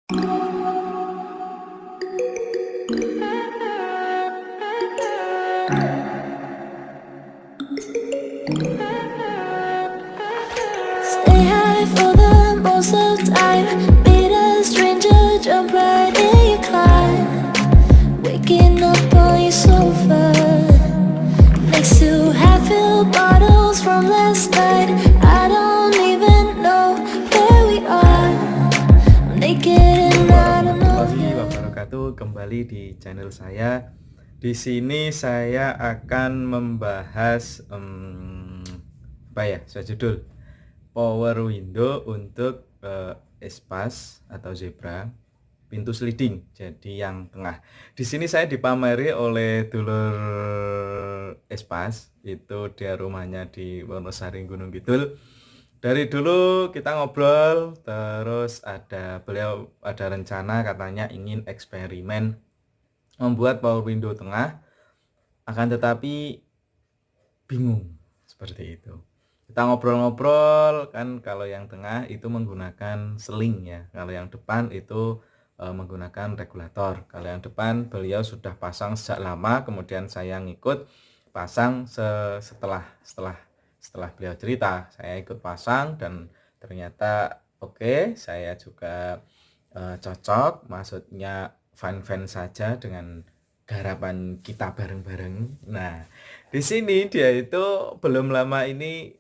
Stay high for the most of time. Meet a stranger, jump right in your car. Waking up on your sofa next to half-filled bottles from last night. I don't even know where we are. I'm naked and I don't know. Warahmatullahi wabarakatuh. Kembali di channel saya. Di sini saya akan membahas saya judul power window untuk Espas atau Zebra pintu sliding. Jadi yang tengah. Di sini saya dipameri oleh dulur Espas, itu dia rumahnya di Wonosari Gunung Kidul. Dari dulu kita ngobrol, terus beliau ada rencana katanya ingin eksperimen membuat power window tengah, akan tetapi bingung seperti itu. Kita ngobrol-ngobrol kan, kalau yang tengah itu menggunakan seling ya, kalau yang depan itu menggunakan regulator. Kalau yang depan beliau sudah pasang sejak lama, kemudian saya ngikut pasang setelah beliau cerita, saya ikut pasang dan ternyata oke, saya juga cocok, maksudnya fan saja dengan garapan kita bareng-bareng. Nah, di sini dia itu belum lama ini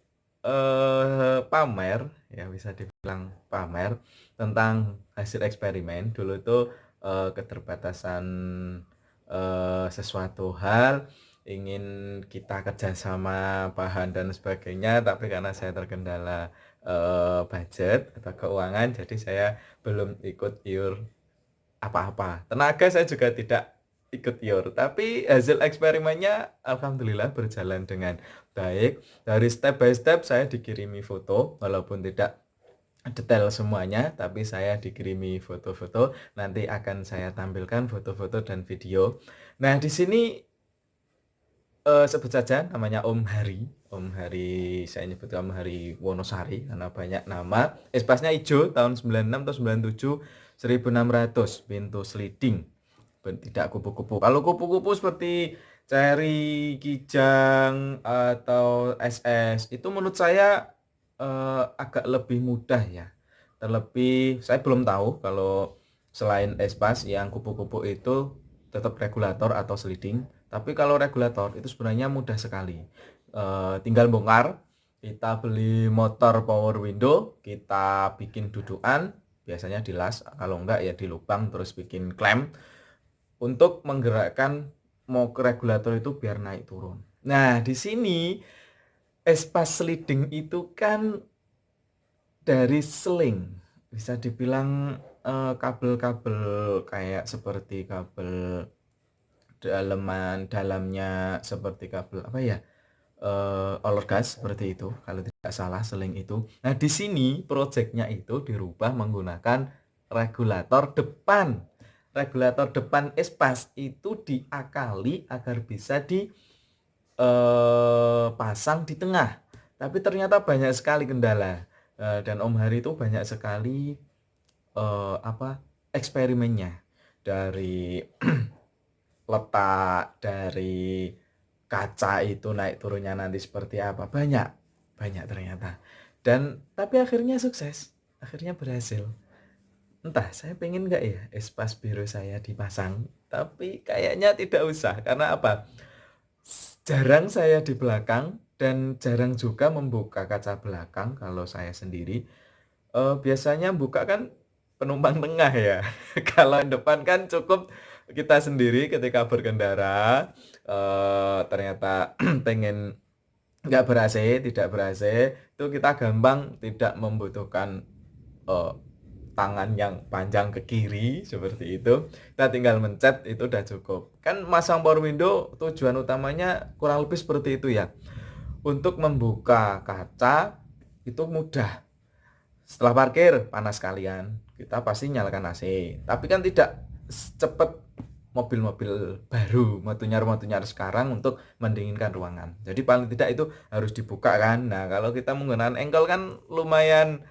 pamer, ya bisa dibilang pamer tentang hasil eksperimen. Dulu itu keterbatasan sesuatu hal, ingin kita kerjasama bahan dan sebagainya, tapi karena saya terkendala budget atau keuangan, jadi saya belum ikut iur apa-apa. Tenaga saya juga tidak ikut iur, tapi hasil eksperimennya alhamdulillah berjalan dengan baik. Dari step by step saya dikirimi foto, walaupun tidak detail semuanya, tapi saya dikirimi foto-foto. Nanti akan saya tampilkan foto-foto dan video. Nah, di sini sebut saja namanya Om Hari. Om Hari, saya nyebut Om Hari Wonosari karena banyak nama. Espasnya hijau, tahun 96 atau 97, 1600, pintu sliding, tidak kupu-kupu. Kalau kupu-kupu seperti Cherry, Kijang atau SS itu menurut saya agak lebih mudah ya. Terlebih saya belum tahu kalau selain Espas yang kupu-kupu itu tetap regulator atau sliding. Tapi kalau regulator itu sebenarnya mudah sekali. Tinggal bongkar, kita beli motor power window, kita bikin dudukan, biasanya dilas, kalau enggak ya di lubang, terus bikin klem untuk menggerakkan regulator itu biar naik turun. Nah, di sini Espas sliding itu kan dari seling, bisa dibilang kabel-kabel kayak seperti kabel dalamnya seperti kabel apa ya, olor gas seperti itu kalau tidak salah seling itu. Nah, di sini proyeknya itu dirubah menggunakan regulator depan. Regulator depan Espas itu diakali agar bisa dipasang di tengah. Tapi ternyata banyak sekali kendala. Dan Om Hari itu banyak sekali eksperimennya, dari letak, dari kaca itu naik turunnya nanti seperti apa, banyak ternyata. Dan tapi akhirnya sukses, akhirnya berhasil. Entah saya pengen nggak ya Espas biru saya dipasang, tapi kayaknya tidak usah. Karena apa? Jarang saya di belakang dan jarang juga membuka kaca belakang kalau saya sendiri. Biasanya buka kan penumpang tengah ya. Kalau depan kan cukup kita sendiri ketika berkendara, ternyata pengen nggak ber-AC, tidak ber-AC, itu kita gampang tidak membutuhkan eh, tangan yang panjang ke kiri seperti itu. Kita tinggal mencet itu udah cukup. Kan masang power window tujuan utamanya kurang lebih seperti itu ya. Untuk membuka kaca itu mudah. Setelah parkir panas kalian, kita pasti nyalakan AC. Tapi kan tidak cepat mobil-mobil baru, motor-motor sekarang untuk mendinginkan ruangan. Jadi paling tidak itu harus dibuka kan. Nah, kalau kita menggunakan engkol kan lumayan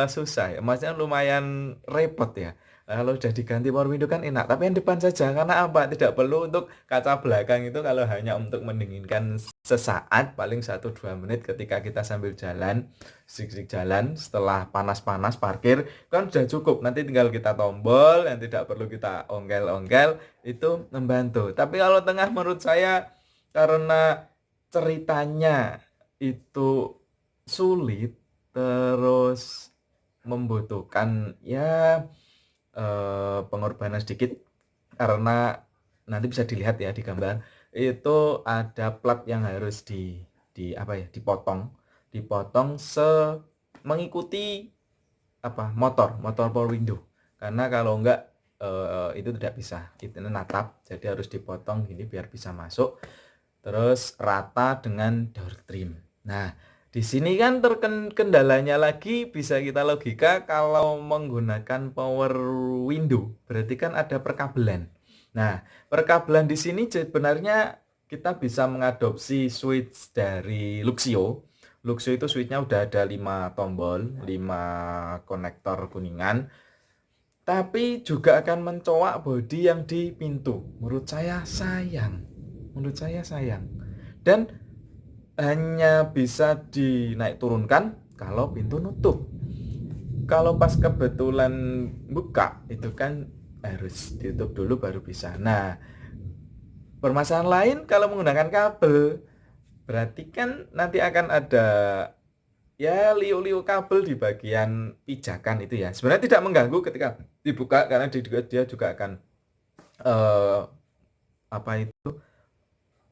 susah ya, maksudnya lumayan repot ya. Kalau udah diganti power window kan enak, tapi yang depan saja, karena apa? Tidak perlu untuk kaca belakang itu kalau hanya untuk mendinginkan sesaat, paling 1-2 menit ketika kita sambil jalan, sik-sik jalan, setelah panas-panas parkir, kan sudah cukup. Nanti tinggal kita tombol, yang tidak perlu kita ongkel-ongkel, itu membantu. Tapi kalau tengah menurut saya, karena ceritanya itu sulit, terus membutuhkan ya pengorbanan sedikit, karena nanti bisa dilihat ya di gambar itu ada plat yang harus di apa ya, dipotong mengikuti apa, motor power window, karena kalau enggak itu tidak bisa, itu natap, jadi harus dipotong gini biar bisa masuk, terus rata dengan door trim. Nah, di sini kan kendalanya lagi, bisa kita logika kalau menggunakan power window, berarti kan ada perkabelan. Nah, perkabelan di sini sebenarnya kita bisa mengadopsi switch dari Luxio. Luxio itu switchnya udah ada 5 tombol, 5 konektor kuningan, tapi juga akan mencoak bodi yang di pintu. Menurut saya sayang. Dan hanya bisa dinaik turunkan kalau pintu nutup. Kalau pas kebetulan buka itu kan harus ditutup dulu baru bisa. Nah, permasalahan lain kalau menggunakan kabel, berarti kan nanti akan ada ya liu-liu kabel di bagian pijakan itu ya. Sebenarnya tidak mengganggu ketika dibuka, karena dia juga akan eh, apa itu,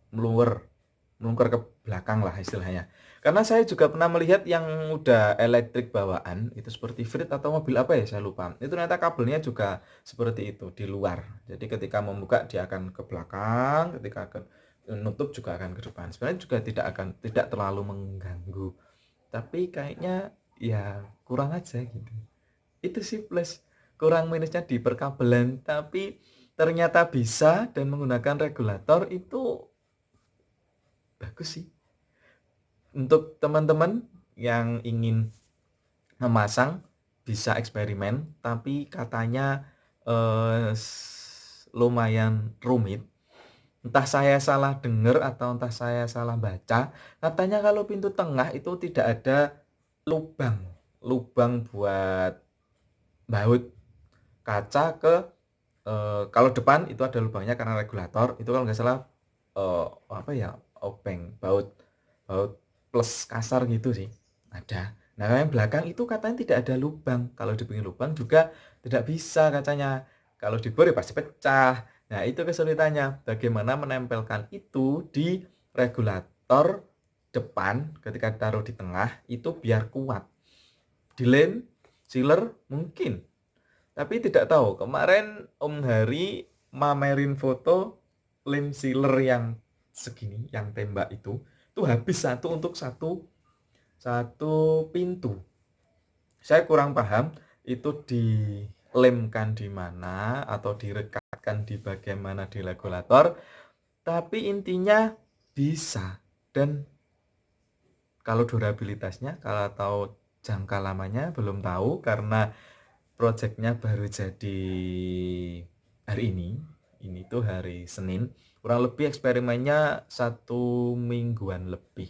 melungker ke belakang lah istilahnya. Karena saya juga pernah melihat yang udah elektrik bawaan, itu seperti Frit atau mobil apa ya, saya lupa. Itu ternyata kabelnya juga seperti itu, di luar. Jadi ketika membuka dia akan ke belakang, ketika akan nutup juga akan ke depan. Sebenarnya juga tidak terlalu mengganggu. Tapi kayaknya ya kurang aja gitu. Itu sih plus kurang minusnya di perkabelan, tapi ternyata bisa, dan menggunakan regulator itu bagus sih. Untuk teman-teman yang ingin memasang bisa eksperimen, tapi katanya lumayan rumit. Entah saya salah dengar atau entah saya salah baca, katanya kalau pintu tengah itu tidak ada lubang, buat baut kaca ke kalau depan itu ada lubangnya karena regulator, itu kalau nggak salah apa ya, obeng, baut baut plus kasar gitu sih ada. Nah, yang belakang itu katanya tidak ada lubang, kalau dibikin lubang juga tidak bisa katanya, kalau dibor ya pasti pecah. Nah, itu kesulitannya, bagaimana menempelkan itu di regulator depan ketika taruh di tengah itu biar kuat. Di lem sealer mungkin, tapi tidak tahu. Kemarin Om Hari mamerin foto lem sealer yang segini, yang tembak itu habis satu untuk satu pintu. Saya kurang paham itu dilemkan di mana atau direkatkan di bagian mana di regulator, tapi intinya bisa. Dan kalau durabilitasnya, kalau tahu jangka lamanya belum tahu, karena projectnya baru jadi hari ini tuh hari Senin, kurang lebih eksperimennya 1 mingguan lebih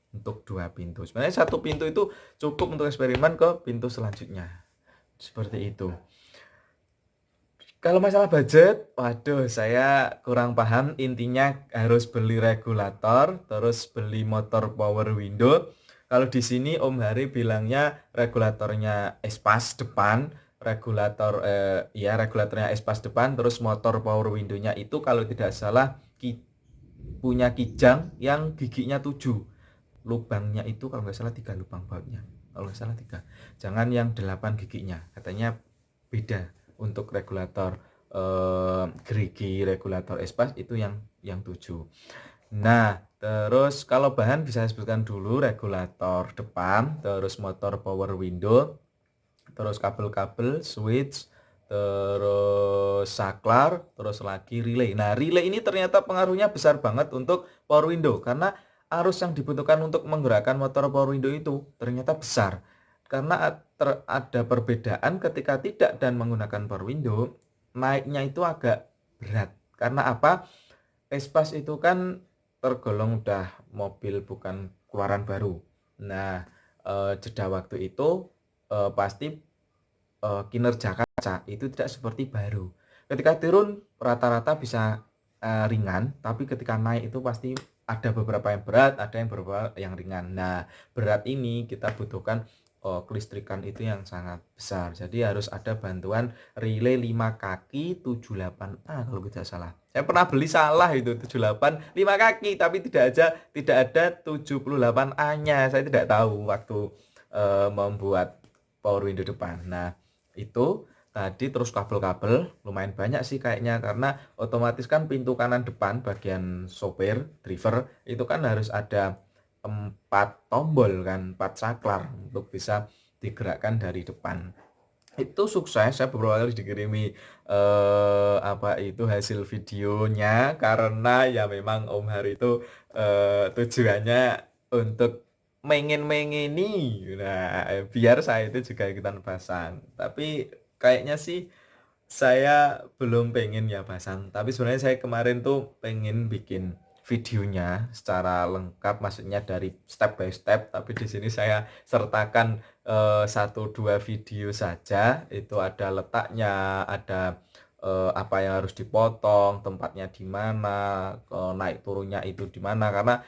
untuk 2 pintu. Sebenarnya 1 pintu itu cukup untuk eksperimen ke pintu selanjutnya, seperti itu. Kalau masalah budget, waduh, saya kurang paham. Intinya harus beli regulator, terus beli motor power window. Kalau di sini Om Hari bilangnya regulatornya espas depan, regulatornya espas depan, terus motor power window-nya itu kalau tidak salah punya kijang yang giginya 7. Lubangnya itu kalau nggak salah 3 lubang bautnya. Kalau nggak salah 3. Jangan yang 8 giginya. Katanya beda untuk regulator gerigi, regulator espas itu yang 7. Nah, terus kalau bahan bisa saya sebutkan dulu, regulator depan, terus motor power window, terus kabel-kabel, switch, terus saklar, terus lagi relay. Nah, relay ini ternyata pengaruhnya besar banget untuk power window, karena arus yang dibutuhkan untuk menggerakkan motor power window itu ternyata besar. karena ada perbedaan ketika tidak dan menggunakan power window, naiknya itu agak berat. Karena apa? Espas itu kan tergolong udah mobil bukan keluaran baru. Nah, jeda waktu itu pasti kinerja kaca itu tidak seperti baru. Ketika turun rata-rata bisa ringan, tapi ketika naik itu pasti ada beberapa yang berat, ada yang beberapa yang ringan. Nah, berat ini kita butuhkan kelistrikan itu yang sangat besar. Jadi harus ada bantuan relay 5 kaki 78A kalau tidak salah. Saya pernah beli salah itu 78 5 kaki tapi tidak ada 78A-nya. Saya tidak tahu waktu membuat power window depan. Nah, itu tadi terus kabel-kabel lumayan banyak sih kayaknya, karena otomatis kan pintu kanan depan bagian sopir driver itu kan harus ada 4 tombol kan, 4 saklar untuk bisa digerakkan dari depan. Itu sukses, saya beberapa kali dikirimi hasil videonya, karena ya memang Om Hari itu tujuannya untuk mengeni. Nah, biar saya itu juga ikutan pasang. Tapi kayaknya sih saya belum pengen ya pasang. Tapi sebenarnya saya kemarin tuh pengen bikin videonya secara lengkap, maksudnya dari step by step. Tapi di sini saya sertakan 1-2 video saja. Itu ada letaknya, ada apa yang harus dipotong, tempatnya di mana, naik turunnya itu di mana. Karena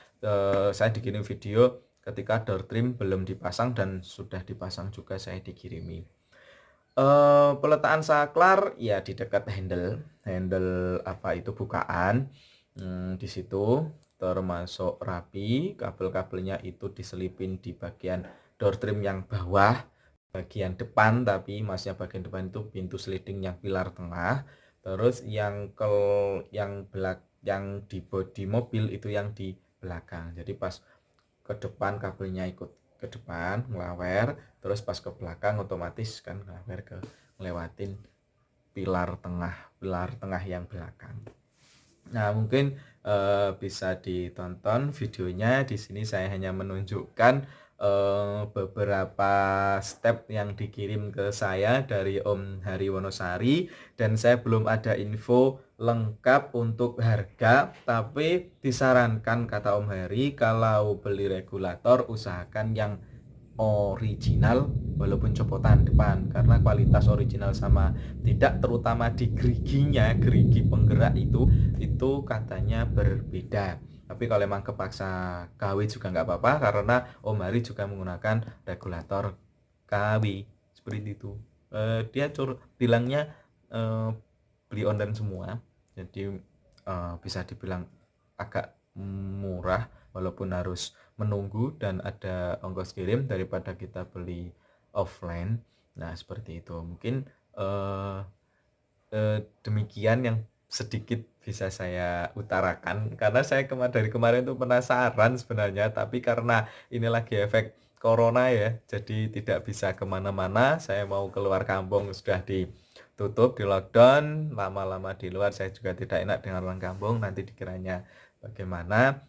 saya dikirim video ketika door trim belum dipasang dan sudah dipasang juga saya dikirimi. Peletakkan saklar ya di dekat handle bukaan. Di situ termasuk rapi, kabel-kabelnya itu diselipin di bagian door trim yang bawah, bagian depan, tapi maksudnya bagian depan itu pintu sliding yang pilar tengah. Terus yang di bodi mobil itu yang di belakang. Jadi pas ke depan kabelnya ikut ke depan ngelawer, terus pas ke belakang otomatis kan ngelawer ngelewatin pilar tengah yang belakang. Nah, mungkin bisa ditonton videonya. Di sini saya hanya menunjukkan beberapa step yang dikirim ke saya dari Om Hari Wonosari, dan saya belum ada info lengkap untuk harga, tapi disarankan kata Om Hari kalau beli regulator usahakan yang original walaupun copotan depan, karena kualitas original sama tidak, terutama di gerigi penggerak itu katanya berbeda. Tapi kalau emang kepaksa KW juga nggak apa-apa, karena Om Hari juga menggunakan regulator KW seperti itu. Dia bilangnya beli online semua, jadi bisa dibilang agak murah walaupun harus menunggu dan ada ongkos kirim daripada kita beli offline. Nah, seperti itu. Mungkin demikian yang sedikit bisa saya utarakan, karena saya dari kemarin tuh penasaran sebenarnya, tapi karena ini lagi efek corona ya, jadi tidak bisa kemana-mana. Saya mau keluar kampung sudah ditutup, di lockdown, lama-lama di luar saya juga tidak enak dengan orang kampung, nanti dikiranya bagaimana.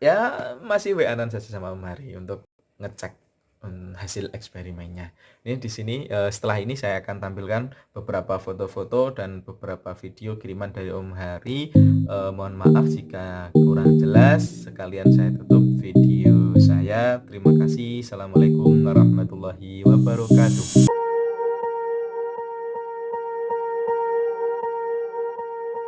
Ya masih WA-an saja sama Om Hari untuk ngecek hasil eksperimennya. Ini di sini setelah ini saya akan tampilkan beberapa foto-foto dan beberapa video kiriman dari Om Hari. Mohon maaf jika kurang jelas. Sekalian saya tutup video saya. Terima kasih. Assalamualaikum warahmatullahi wabarakatuh.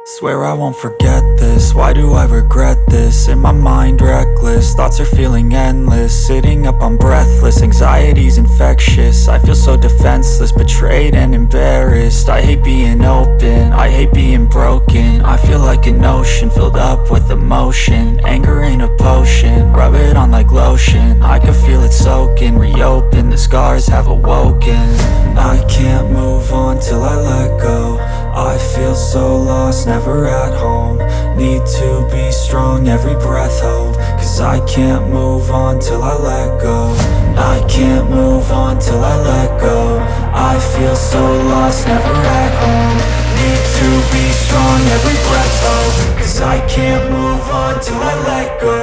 Swear I won't forget this, why do I regret this? In my mind reckless, thoughts are feeling endless. Sitting up I'm breathless, anxiety's infectious. I feel so defenseless, betrayed and embarrassed. I hate being open, I hate being broken. I feel like an ocean filled up with emotion. Anger ain't a potion, rub it on like lotion. I can feel it soaking, reopen, the scars have awoken. I can't move on till I let go. I feel so lost, never at home. Need to be strong, every breath hold. Cause I can't move on till I let go. I can't move on till I let go. I feel so lost, never at home. Need to be strong, every breath hold. Cause I can't move on till I let go.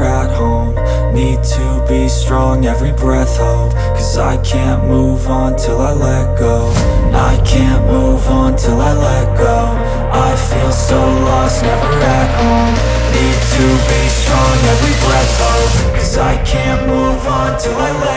at home. Need to be strong, every breath hope. Cause I can't move on till I let go. I can't move on till I let go. I feel so lost, never at home. Need to be strong, every breath hope. Cause I can't move on till I let go.